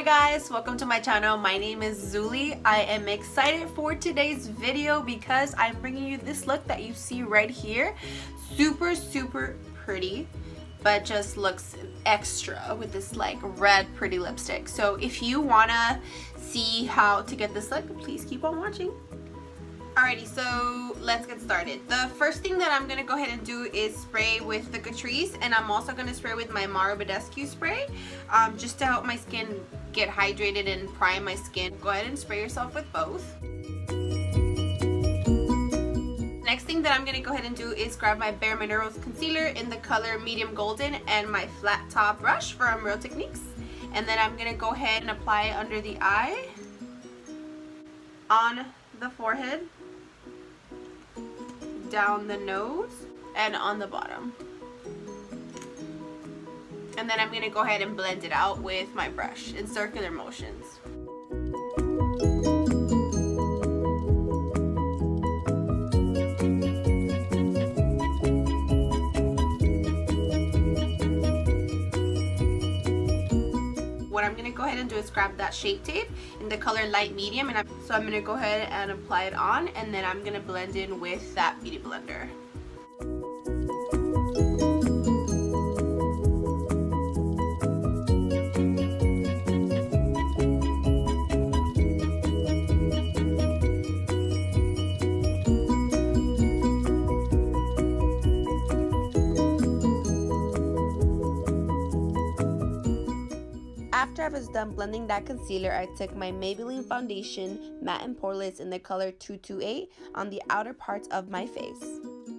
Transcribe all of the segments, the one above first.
guys, welcome to my channel. My name is Zuli. I am excited for today's video because I'm bringing you this look that you see right here. Super pretty, but just looks extra with this like red pretty lipstick. So if you wanna see how to get this look, please keep on watching. Alrighty, so let's get started. The first thing that I'm gonna go ahead and do is spray with the Catrice, and I'm also gonna spray with my Mara Badescu spray, just to help my skin get hydrated and prime my skin. Go ahead and spray yourself with both. Next thing that I'm gonna go ahead and do is grab my Bare Minerals concealer in the color medium golden and my flat top brush from Real Techniques, and then I'm gonna go ahead and apply it under the eye, on the forehead, down the nose, and on the bottom. And then I'm going to go ahead and blend it out with my brush in circular motions. What I'm going to go ahead and do is grab that Shape Tape in the color light medium, and so I'm going to go ahead and apply it on, and then I'm going to blend in with that Beauty Blender. After I was done blending that concealer, I took my Maybelline foundation, matte and poreless, in the color 228 on the outer parts of my face.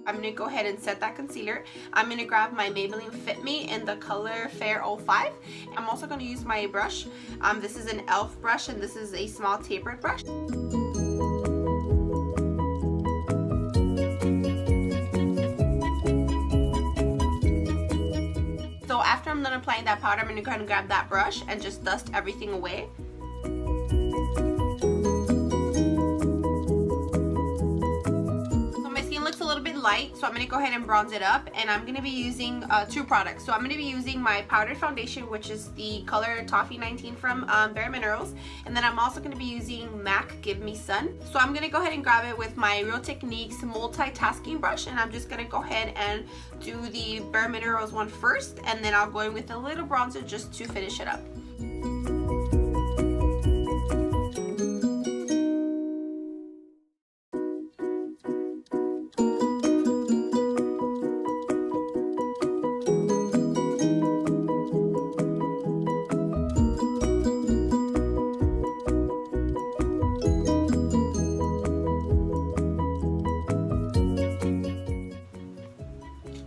I'm going to go ahead and set that concealer. I'm going to grab my Maybelline Fit Me in the color Fair 05. I'm also going to use my brush. This is an e.l.f. brush, and this is a small tapered brush. After I'm done applying that powder, I'm going to go ahead and grab that brush and just dust everything away. So my skin looks a little bit light, so I'm going to go ahead and bronze it up, and I'm going to be using two products. So I'm going to be using my powdered foundation, which is the color Toffee 19 from Bare Minerals, and then I'm also going to be using MAC Give Me Sun. So I'm going to go ahead and grab it with my Real Techniques multitasking brush, and I'm just going to go ahead and do the Bare Minerals one first, and then I'll go in with a little bronzer just to finish it up.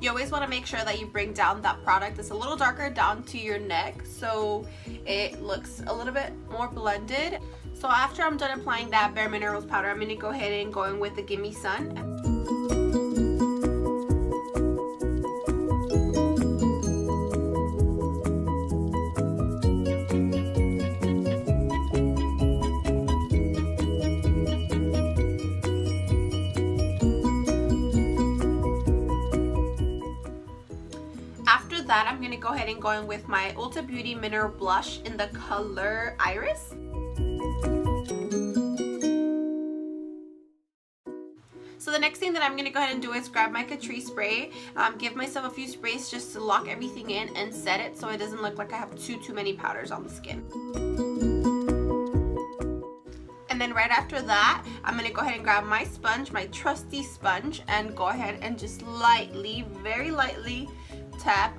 You always want to make sure that you bring down that product that's a little darker down to your neck, so it looks a little bit more blended. So after I'm done applying that Bare Minerals powder, I'm going to go ahead and go in with the Gimme Sun. That I'm going to go ahead and go in with my Ulta Beauty Mineral Blush in the color Iris. So the next thing that I'm going to go ahead and do is grab my Catrice spray, give myself a few sprays just to lock everything in and set it so it doesn't look like I have too many powders on the skin. And then right after that, I'm going to go ahead and grab my sponge, my trusty sponge, and go ahead and just lightly, very lightly tap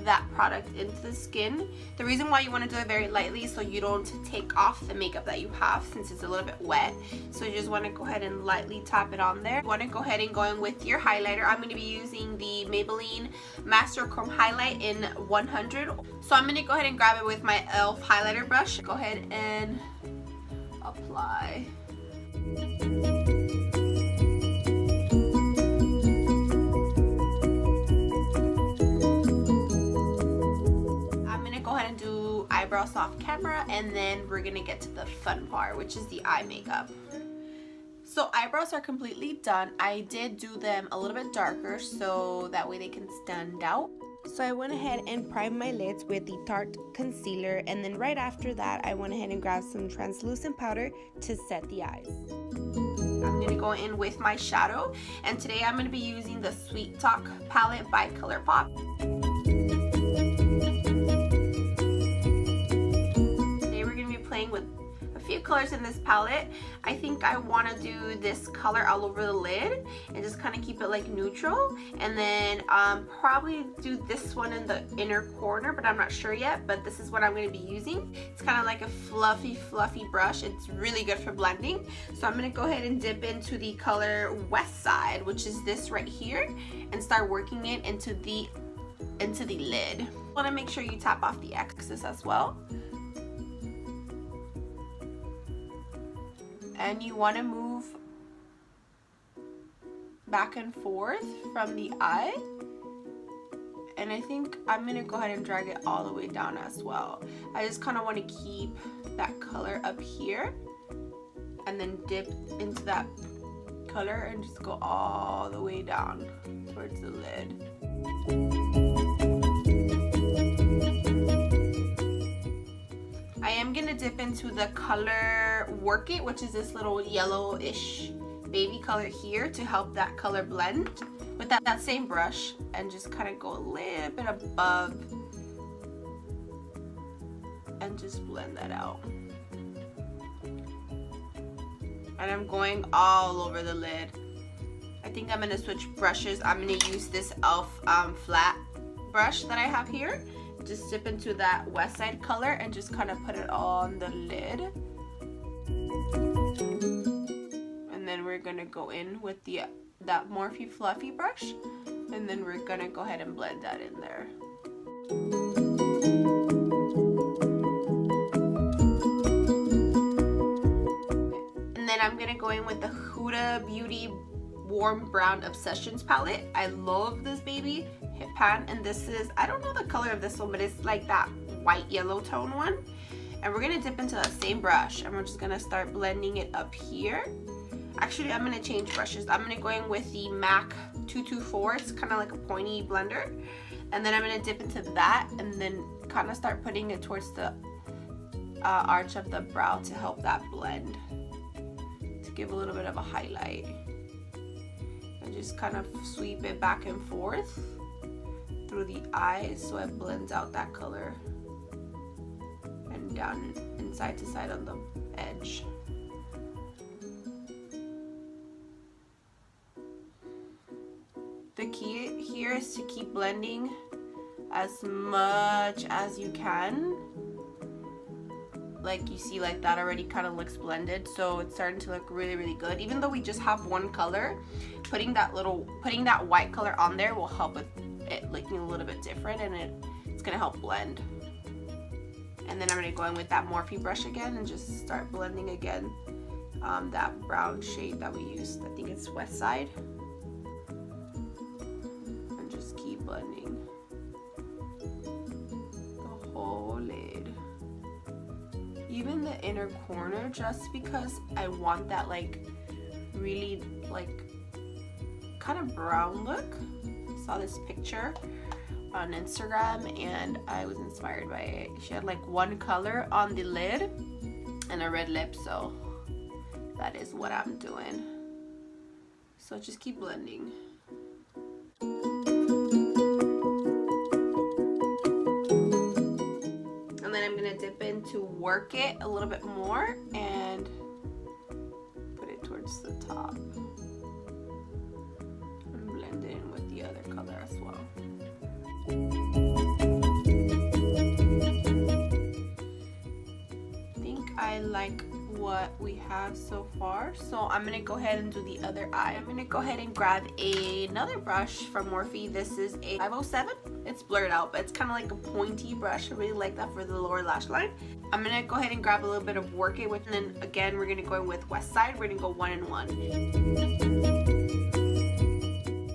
that product into the skin. The reason why you want to do it very lightly is so you don't take off the makeup that you have, since it's a little bit wet. So you just want to go ahead and lightly tap it on there. You want to go ahead and go in with your highlighter. I'm going to be using the Maybelline Master Chrome Highlight in 100. So I'm going to go ahead and grab it with my e.l.f. highlighter brush. Go ahead and apply. Eyebrows off camera, and then we're gonna get to the fun part, which is the eye makeup. So eyebrows are completely done. I did do them a little bit darker so that way they can stand out. So I went ahead and primed my lids with the Tarte concealer, and then right after that I went ahead and grabbed some translucent powder to set the eyes. I'm going to go in with my shadow, and today I'm going to be using the Sweet Talk palette by ColourPop. Today we're going to be playing with a few colors in this palette. I think I want to do this color all over the lid and just kind of keep it like neutral, and then probably do this one in the inner corner, but I'm not sure yet. But this is what I'm going to be using. It's kind of like a fluffy brush. It's really good for blending. So I'm going to go ahead and dip into the color West Side, which is this right here, and start working it into the lid. You want to make sure you tap off the excess as well. And you want to move back and forth from the eye. And I think I'm going to go ahead and drag it all the way down as well. I just kind of want to keep that color up here and then dip into that color and just go all the way down towards the lid. I am going to dip into the color Work It, which is this little yellowish baby color here, to help that color blend with that same brush, and just kind of go a little bit above and just blend that out. And I'm going all over the lid. I think I'm going to switch brushes. I'm going to use this e.l.f. Flat brush that I have here. Just dip into that West Side color and just kind of put it on the lid. And then we're gonna go in with that Morphe Fluffy brush, and then we're gonna go ahead and blend that in there. And then I'm gonna go in with the Huda Beauty Warm Brown Obsessions palette. I love this baby hip pan, and this is, I don't know the color of this one, but it's like that white yellow tone one. And we're gonna dip into that same brush, and we're just gonna start blending it up here. Actually, I'm gonna change brushes. I'm gonna go in with the MAC 224. It's kind of like a pointy blender, and then I'm gonna dip into that and then kind of start putting it towards the arch of the brow to help that blend, to give a little bit of a highlight. And just kind of sweep it back and forth through the eyes so it blends out that color, and down and side to side on the edge. The key here is to keep blending as much as you can. Like you see, like that already kind of looks blended, so it's starting to look really good. Even though we just have one color, putting that white color on there will help with it looking a little bit different, and it's gonna help blend. And then I'm gonna go in with that Morphe brush again and just start blending again that brown shade that we used. I think it's West Side. And just keep blending the whole lid. Even the inner corner, just because I want that like really like kind of brown look. I saw this picture on Instagram and I was inspired by it. She had like one color on the lid and a red lip, so that is what I'm doing. So just keep blending. And then I'm gonna dip into Work It a little bit more and put it towards the top. And blend it in with the other color as well. I think I like what we have so far, so I'm gonna go ahead and do the other eye. I'm gonna go ahead and grab another brush from Morphe. This is a 507. It's blurred out, but it's kind of like a pointy brush. I really like that for the lower lash line. I'm gonna go ahead and grab a little bit of Work It, and then again we're gonna go in with West Side. We're gonna go 1 and 1.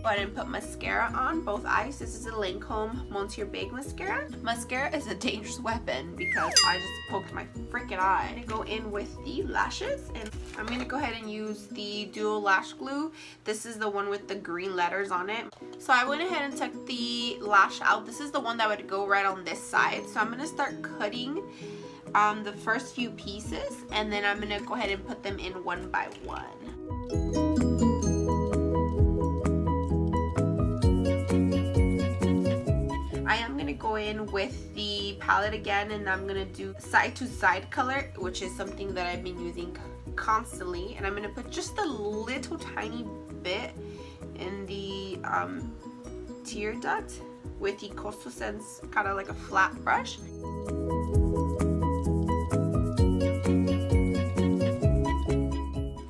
Go ahead and put mascara on both eyes. This is a Lancome Montier Big mascara. Mascara is a dangerous weapon because I just poked my freaking eye. I'm gonna go in with the lashes, and I'm going to go ahead and use the Dual Lash Glue. This is the one with the green letters on it. So I went ahead and took the lash out. This is the one that would go right on this side. So I'm going to start cutting the first few pieces, and then I'm going to go ahead and put them in one by one. I am going to go in with the palette again, and I'm going to do side to side color, which is something that I've been using constantly, and I'm going to put just a little tiny bit in the tear duct with the Coastal Scents kind of like a flat brush.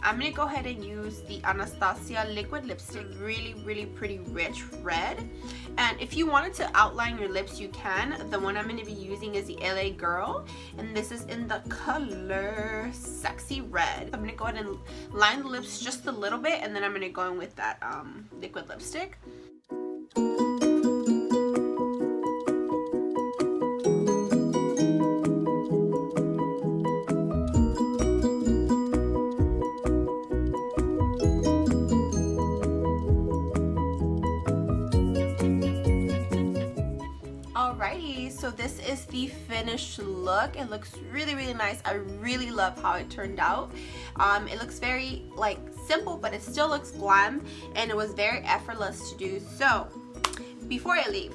I'm going to go ahead and use the Anastasia liquid lipstick, really pretty rich red. And if you wanted to outline your lips, you can. The one I'm going to be using is the LA Girl, and this is in the color Sexy Red. I'm going to go ahead and line the lips just a little bit, and then I'm going to go in with that liquid lipstick. Alrighty, so this is the finished look. It looks really nice. I really love how it turned out. It looks very like simple, but it still looks glam, and it was very effortless to do. So before I leave,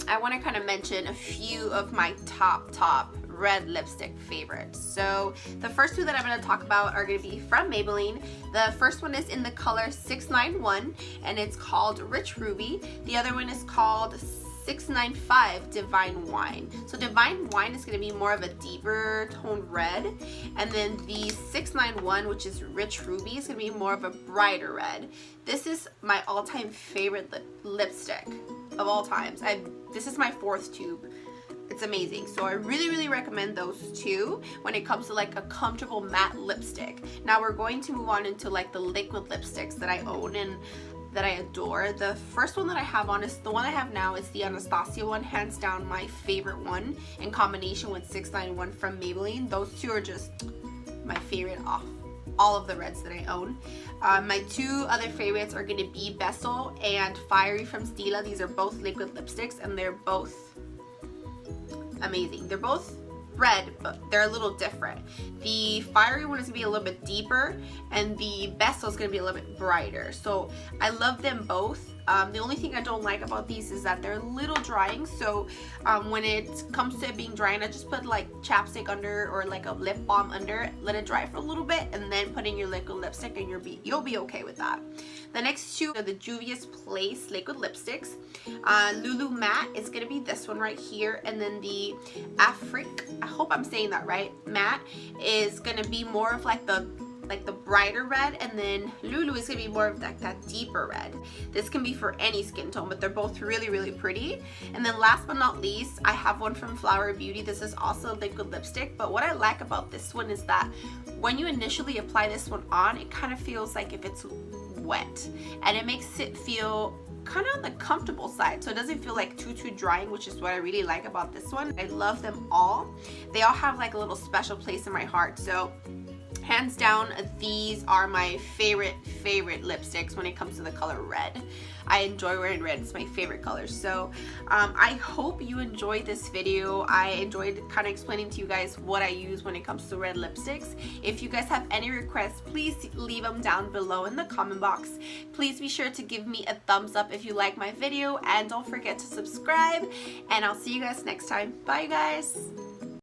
I want to kind of mention a few of my top red lipstick favorites. So the first two that I'm going to talk about are going to be from Maybelline. The first one is in the color 691, and it's called Rich Ruby. The other one is called 695 Divine Wine. So Divine Wine is going to be more of a deeper tone red, and then the 691, which is Rich Ruby, is going to be more of a brighter red. This is my all-time favorite lipstick of all times. This is my 4th tube. It's amazing. So I really recommend those two when it comes to like a comfortable matte lipstick. Now we're going to move on into like the liquid lipsticks that I own and that I adore. The first one that I have on is the one I have now. It's the Anastasia one, hands down my favorite one, in combination with 691 from Maybelline. Those two are just my favorite off all of the reds that I own. My two other favorites are going to be Bessel and Fiery from Stila. These are both liquid lipsticks, and they're both amazing. They're both red, but they're a little different. The Fiery one is gonna be a little bit deeper, and the Bessel is gonna be a little bit brighter. So I love them both. The only thing I don't like about these is that they're a little drying. So when it comes to it being dry, and I just put like chapstick under or like a lip balm under, let it dry for a little bit, and then put in your liquid lipstick, and you'll be okay with that. The next two are the Juvia's Place liquid lipsticks. Lulu Matte is gonna be this one right here, and then the Afrique, I hope I'm saying that right, Matte is gonna be more of like the brighter red, and then Lulu is gonna be more of that deeper red. This can be for any skin tone, but they're both really pretty. And then last but not least, I have one from Flower Beauty. This is also a liquid lipstick, but what I like about this one is that when you initially apply this one on, it kind of feels like if it's wet, and it makes it feel kind of on the comfortable side, so it doesn't feel like too drying, which is what I really like about this one. I love them all. They all have like a little special place in my heart. So hands down, these are my favorite lipsticks when it comes to the color red. I enjoy wearing red. It's my favorite color. So I hope you enjoyed this video. I enjoyed kind of explaining to you guys what I use when it comes to red lipsticks. If you guys have any requests, please leave them down below in the comment box. Please be sure to give me a thumbs up if you like my video, and don't forget to subscribe, and I'll see you guys next time. Bye guys.